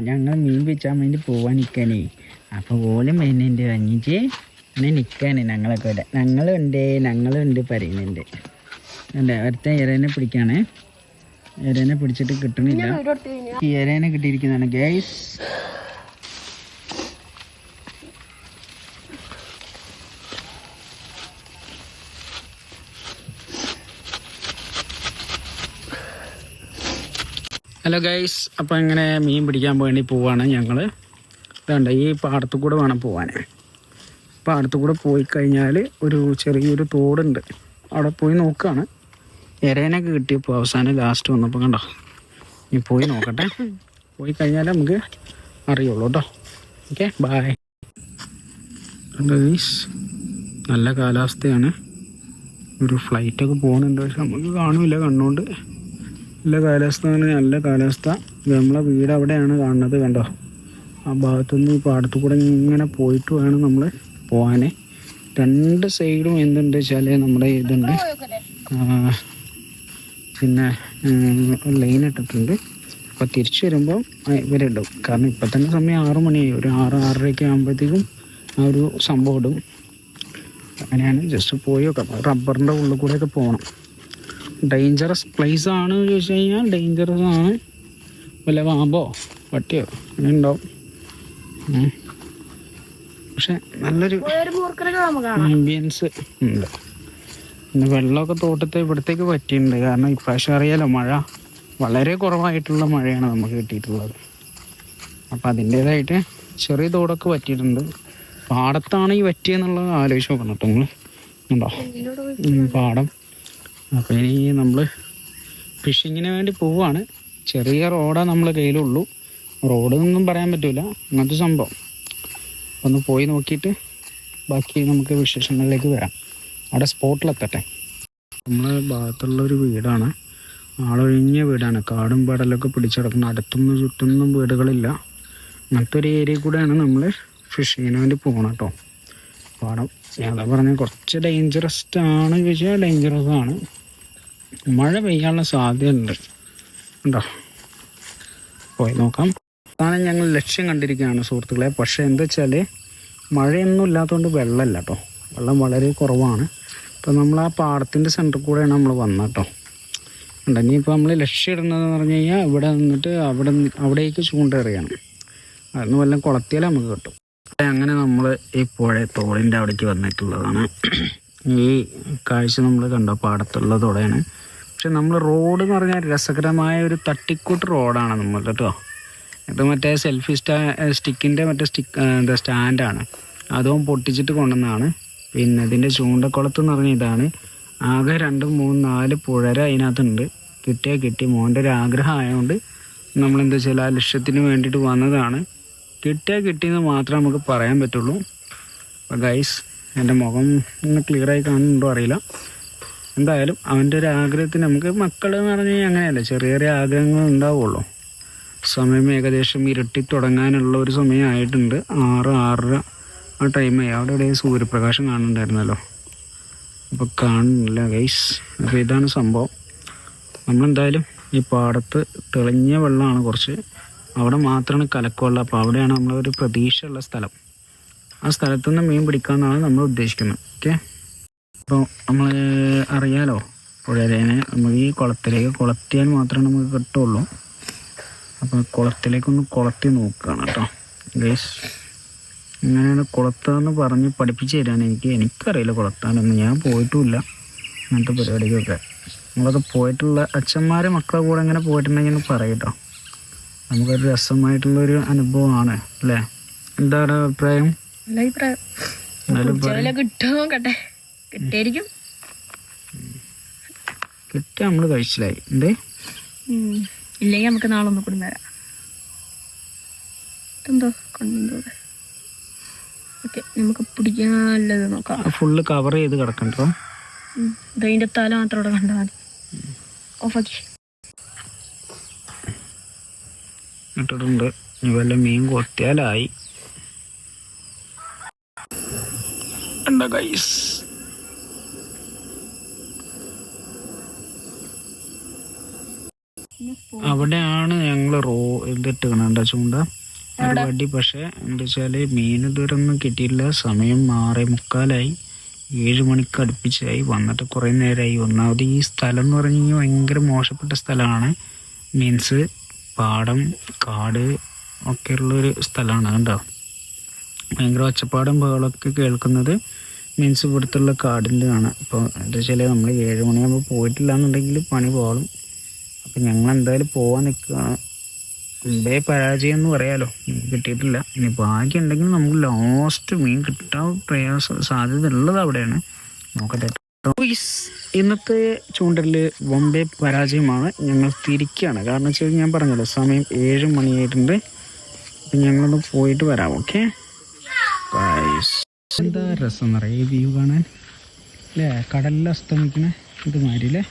ഞങ്ങൾ മീൻ പിടിച്ചാൻ വേണ്ടി പോവാൻ നിൽക്കാനേ. അപ്പോൾ ഓലും വരുന്നുണ്ട് കഴിഞ്ഞിട്ട് പിന്നെ നിൽക്കാന് ഞങ്ങളൊക്കെ ഇവിടെ. ഞങ്ങളുണ്ട് പറയുന്നുണ്ട്. അല്ല ഒരുത്ത ഇരേനെ പിടിക്കാണേ. ഇരേനെ പിടിച്ചിട്ട് കിട്ടണില്ല. ഈ ഇരേനെ കിട്ടിയിരിക്കുന്നതാണ് ഗൈസ്. ഹലോ ഗൈസ്, അപ്പോൾ ഇങ്ങനെ മീൻ പിടിക്കാൻ വേണ്ടി പോവാണ് ഞങ്ങൾ. ഇതുണ്ട്, ഈ പാടത്തു കൂടെ വേണം പോവാൻ. പാടത്തു കൂടെ പോയി കഴിഞ്ഞാൽ ഒരു ചെറിയൊരു തോടുണ്ട്, അവിടെ പോയി നോക്കുകയാണ്. ഇരേനൊക്കെ കിട്ടിയപ്പോൾ അവസാനം ലാസ്റ്റ് വന്നപ്പോൾ കണ്ടോ. ഇനി പോയി നോക്കട്ടെ, പോയി കഴിഞ്ഞാൽ നമുക്ക് അറിയുള്ളൂ കേട്ടോ. Okay, bye. ഗൈസ്, നല്ല കാലാവസ്ഥയാണ്. ഒരു ഫ്ലൈറ്റൊക്കെ പോകുന്നുണ്ട്, പക്ഷെ നമുക്ക് കാണില്ല കണ്ണുകൊണ്ട്. നല്ല കാലാവസ്ഥ എന്ന് പറഞ്ഞാൽ നല്ല കാലാവസ്ഥ. നമ്മളെ വീട് അവിടെയാണ് കാണുന്നത്, കണ്ടോ. ആ ഭാഗത്തുനിന്ന് ഈ പാടത്തു കൂടെ ഇങ്ങനെ പോയിട്ട് വേണം നമ്മൾ പോകാൻ. രണ്ട് സൈഡും എന്തുണ്ട് വെച്ചാൽ നമ്മുടെ ഇതുണ്ട്, പിന്നെ ലൈൻ ഇട്ടിട്ടുണ്ട്. അപ്പോൾ തിരിച്ചു വരുമ്പോൾ ഇവരിടും. കാരണം ഇപ്പം തന്നെ സമയം 6 മണിയായി. ഒരു 6-6:30 ആകുമ്പോഴത്തേക്കും ആ ഒരു സംഭവം ഇടും. അങ്ങനെയാണ്. ജസ്റ്റ് പോയി നോക്കാം. റബ്ബറിൻ്റെ ഉള്ളിൽ കൂടെയൊക്കെ പോകണം. ഡേഞ്ചറസ് പ്ലേസ് ആണ് ചോദിച്ചു കഴിഞ്ഞാൽ ഡേഞ്ചറസ് ആണ്. വല്ല പാമ്പോ പട്ടിയോ അങ്ങനെ ഉണ്ടാവും. പക്ഷെ നല്ലൊരു ആംബിയൻസ് ഉണ്ട്. പിന്നെ വെള്ളമൊക്കെ തോട്ടത്തെ ഇവിടത്തേക്ക് പറ്റിയിട്ടുണ്ട്. കാരണം ഇപ്രാവശ്യം അറിയാലോ, മഴ വളരെ കുറവായിട്ടുള്ള മഴയാണ് നമുക്ക് കിട്ടിയിട്ടുള്ളത്. അപ്പം അതിൻ്റേതായിട്ട് ചെറിയ തോടൊക്കെ പറ്റിയിട്ടുണ്ട്. പാടത്താണ് ഈ പറ്റിയെന്നുള്ളത് ആലോചിച്ച് നോക്കണം കേട്ടോ നിങ്ങൾ. ഉണ്ടോ പാടം. അപ്പോൾ ഇനി നമ്മൾ ഫിഷിങ്ങിന് വേണ്ടി പോവുകയാണ്. ചെറിയ റോഡാണ് നമ്മളെ കയ്യിലുള്ളൂ. റോഡൊന്നും പറയാൻ പറ്റില്ല, അങ്ങനത്തെ സംഭവം. ഒന്ന് പോയി നോക്കിയിട്ട് ബാക്കി നമുക്ക് വിശേഷങ്ങളിലേക്ക് വരാം. അവിടെ സ്പോട്ടിലെത്തട്ടെ. നമ്മളെ ഭാഗത്തുള്ളൊരു വീടാണ്, ആളൊഴിഞ്ഞ വീടാണ്. കാടും പടലൊക്കെ പിടിച്ചെടുക്കുന്ന, അടുത്തൊന്നും ചുറ്റൊന്നും വീടുകളില്ല. അങ്ങനത്തെ ഒരു ഏരിയ കൂടെയാണ് നമ്മൾ ഫിഷിങ്ങിന് വേണ്ടി പോകണം കേട്ടോ. പാടം ഞാൻ പറഞ്ഞ കുറച്ച് ഡേഞ്ചറസ് ആണ് ചോദിച്ചാൽ ഡേഞ്ചറസ് ആണ്. മഴ പെയ്യാനുള്ള സാധ്യതയുണ്ട് ഉണ്ടോ. പോയി നോക്കാം. അതാണ് ഞങ്ങൾ ലക്ഷ്യം കണ്ടിരിക്കുകയാണ് സുഹൃത്തുക്കളെ. പക്ഷേ എന്താ വെച്ചാൽ മഴയൊന്നും ഇല്ലാത്തതുകൊണ്ട് വെള്ളമില്ല കേട്ടോ. വെള്ളം വളരെ കുറവാണ്. അപ്പോൾ നമ്മൾ ആ പാടത്തിൻ്റെ സെൻറ്ററിൽ കൂടെയാണ് നമ്മൾ വന്നത് കേട്ടോ. ഉണ്ട്. ഇനിയിപ്പോൾ നമ്മൾ ലക്ഷ്യം ഇടുന്നതെന്ന് പറഞ്ഞു കഴിഞ്ഞാൽ ഇവിടെ നിന്നിട്ട് അവിടേക്ക് ചൂണ്ടേറിയാണ്. അതൊന്നും വല്ലതും കുളത്തിയാൽ നമുക്ക് കിട്ടും. അങ്ങനെ നമ്മൾ ഈ പുഴ തോടിൻ്റെ അവിടേക്ക് വന്നിട്ടുള്ളതാണ്. ഈ കാഴ്ച നമ്മൾ കണ്ടോ, പാടത്തുള്ള തോടെയാണ്. പക്ഷെ നമ്മൾ റോഡ് എന്ന് പറഞ്ഞാൽ രസകരമായ ഒരു തട്ടിക്കൂട്ട് റോഡാണ് നമ്മൾ കേട്ടോ. ഇത് മറ്റേ സെൽഫി സ്റ്റിക്കിൻ്റെ എന്താ സ്റ്റാൻഡാണ്, അതും പൊട്ടിച്ചിട്ട് കൊണ്ടുവന്നതാണ്. പിന്നെ ഇതിൻ്റെ ചൂണ്ടക്കുളത്ത് എന്ന് പറഞ്ഞാൽ ഇതാണ്. ആകെ 2, 3, 4 പുഴര അതിനകത്തുണ്ട്. കിട്ടിയാൽ കിട്ടി. മോൻ്റെ ഒരു ആഗ്രഹം ആയതുകൊണ്ട് നമ്മളെന്താ വെച്ചാൽ ആ ലക്ഷ്യത്തിന് വേണ്ടിയിട്ട് വന്നതാണ്. കിട്ടിയാൽ കിട്ടിയെന്ന് മാത്രമേ നമുക്ക് പറയാൻ പറ്റുള്ളൂ. അപ്പോൾ ഗൈസ്, എൻ്റെ മുഖം ഒന്ന് ക്ലിയറായി കാണുന്നുണ്ടോ അറിയില്ല. എന്തായാലും അവൻ്റെ ഒരു ആഗ്രഹത്തിന്, നമുക്ക് മക്കൾ എന്ന് പറഞ്ഞു കഴിഞ്ഞാൽ അങ്ങനെയല്ല, ചെറിയ ചെറിയ ആഗ്രഹങ്ങൾ ഉണ്ടാവുള്ളൂ. സമയം ഏകദേശം ഇരുട്ടി തുടങ്ങാനുള്ള ഒരു സമയമായിട്ടുണ്ട്. 6-6:30 ആ ടൈമായി. അവിടെ ഇവിടെ സൂര്യപ്രകാശം കാണുന്നുണ്ടായിരുന്നല്ലോ, അപ്പോൾ കാണുന്നില്ല ഗൈസ്. അപ്പോൾ ഇതാണ് സംഭവം. നമ്മളെന്തായാലും ഈ പാടത്ത് തെളിഞ്ഞ വെള്ളമാണ് കുറച്ച്, അവിടെ മാത്രമാണ് കലക്കമുള്ളത്. അപ്പോൾ അവിടെയാണ് നമ്മളൊരു പ്രതീക്ഷയുള്ള സ്ഥലം. ആ സ്ഥലത്തു നിന്ന് മീൻ പിടിക്കാമെന്നാണ് നമ്മൾ ഉദ്ദേശിക്കുന്നത്. ഓക്കെ, അപ്പോൾ നമ്മൾ അറിയാലോ പുഴരേനെ നമുക്ക് ഈ കുളത്തിലേക്ക് കുളത്തിയാൽ മാത്രമേ നമുക്ക് കിട്ടുള്ളൂ. അപ്പോൾ കുളത്തിലേക്കൊന്ന് കുളത്തി നോക്കുകയാണ് കേട്ടോ ഗൈസ്. ഇങ്ങനെയാണ് കുളത്താന്ന് പറഞ്ഞ് പഠിപ്പിച്ച് തരാൻ എനിക്കറിയില്ല കുളത്താനൊന്നും. ഞാൻ പോയിട്ടുമില്ല അങ്ങനത്തെ പരിപാടിക്കൊക്കെ. നമ്മളൊക്കെ പോയിട്ടുള്ള അച്ഛന്മാരെ മക്കളെ കൂടെ ഇങ്ങനെ പോയിട്ടുണ്ടെങ്കിൽ പറയട്ടോ. നമുക്കൊരു രസമായിട്ടുള്ളൊരു അനുഭവമാണ് അല്ലേ. എന്താ പറയുക അഭിപ്രായം? കിട്ടിയ നമ്മള് കഴിച്ചില്ലായി എന്തേ. ഇല്ലെങ്കിൽ നമുക്ക് നാളെ ഒന്ന് കൊണ്ടുവരാം. എന്തോ കൊണ്ടുവരോ. ഓക്കെ, നമുക്ക് പിടിക്കാനുള്ളത് നോക്കാം. ഫുള്ള് കവർ ചെയ്ത് കിടക്കണ്ടോ. ഇതിന്റെ തല മാത്രം ഇവിടെ കണ്ടാൽ മതി. ഓഫാക്കി ഇട്ടിട്ടുണ്ട്. ഇനി വല്ല മീൻ കൊത്തിയാലായി. എന്താ ഗൈസ്, അവിടെയാണ് ഞങ്ങൾ ഇതിട്ട് കണ്ട ചൂണ്ട ഒരു വടി. പക്ഷെ എന്താ വെച്ചാല് മീൻ ഇതുവരെ ഒന്നും കിട്ടിയില്ല. സമയം 6:45, 7 മണിക്ക് അടുപ്പിച്ചായി. വന്നിട്ട് കുറേ നേരമായി. ഒന്നാമത് ഈ സ്ഥലം എന്ന് പറഞ്ഞു കഴിഞ്ഞാൽ ഭയങ്കര മോശപ്പെട്ട സ്ഥലമാണ്. മീൻസ് പാടം, കാട് ഒക്കെ ഉള്ളൊരു സ്ഥലമാണ് കേട്ടോ. ഭയങ്കര ഒച്ചപ്പാടും ബഹളമൊക്കെ കേൾക്കുന്നത് മീൻസ് ഇവിടുത്തുള്ള കാടിൻ്റെ ആണ്. ഇപ്പോൾ എന്താ വെച്ചാൽ നമ്മൾ 7 മണിയാകുമ്പോൾ പോയിട്ടില്ല എന്നുണ്ടെങ്കിൽ പണി പോളും. അപ്പം ഞങ്ങൾ എന്തായാലും പോകാൻ നിൽക്കുകയാണ്. മുമ്പേ പരാജയം എന്ന് പറയാലോ, കിട്ടിയിട്ടില്ല. ഇനി ഭാഗ്യം ഉണ്ടെങ്കിൽ നമുക്ക് ലാസ്റ്റ് മീൻ കിട്ടാൻ സാധ്യത ഉള്ളത് അവിടെയാണ്. നോക്കട്ടെ. ഇന്നത്തെ ചൂണ്ടലിൽ ബോംബെ പരാജയമാണ്. ഞങ്ങൾ തിരിക്കുകയാണ്. കാരണം വെച്ച് കഴിഞ്ഞാൽ ഞാൻ പറഞ്ഞല്ലോ സമയം 7 മണിയായിട്ടുണ്ട്. അപ്പം ഞങ്ങളൊന്ന് പോയിട്ട് വരാം. ഓക്കെ, എന്താ രസം എന്നറിയാം ഈ വ്യൂ കാണാൻ അല്ലേ? കടലിൽ അസ്തമിക്കണ ഇതുമാതിരി അല്ലേ?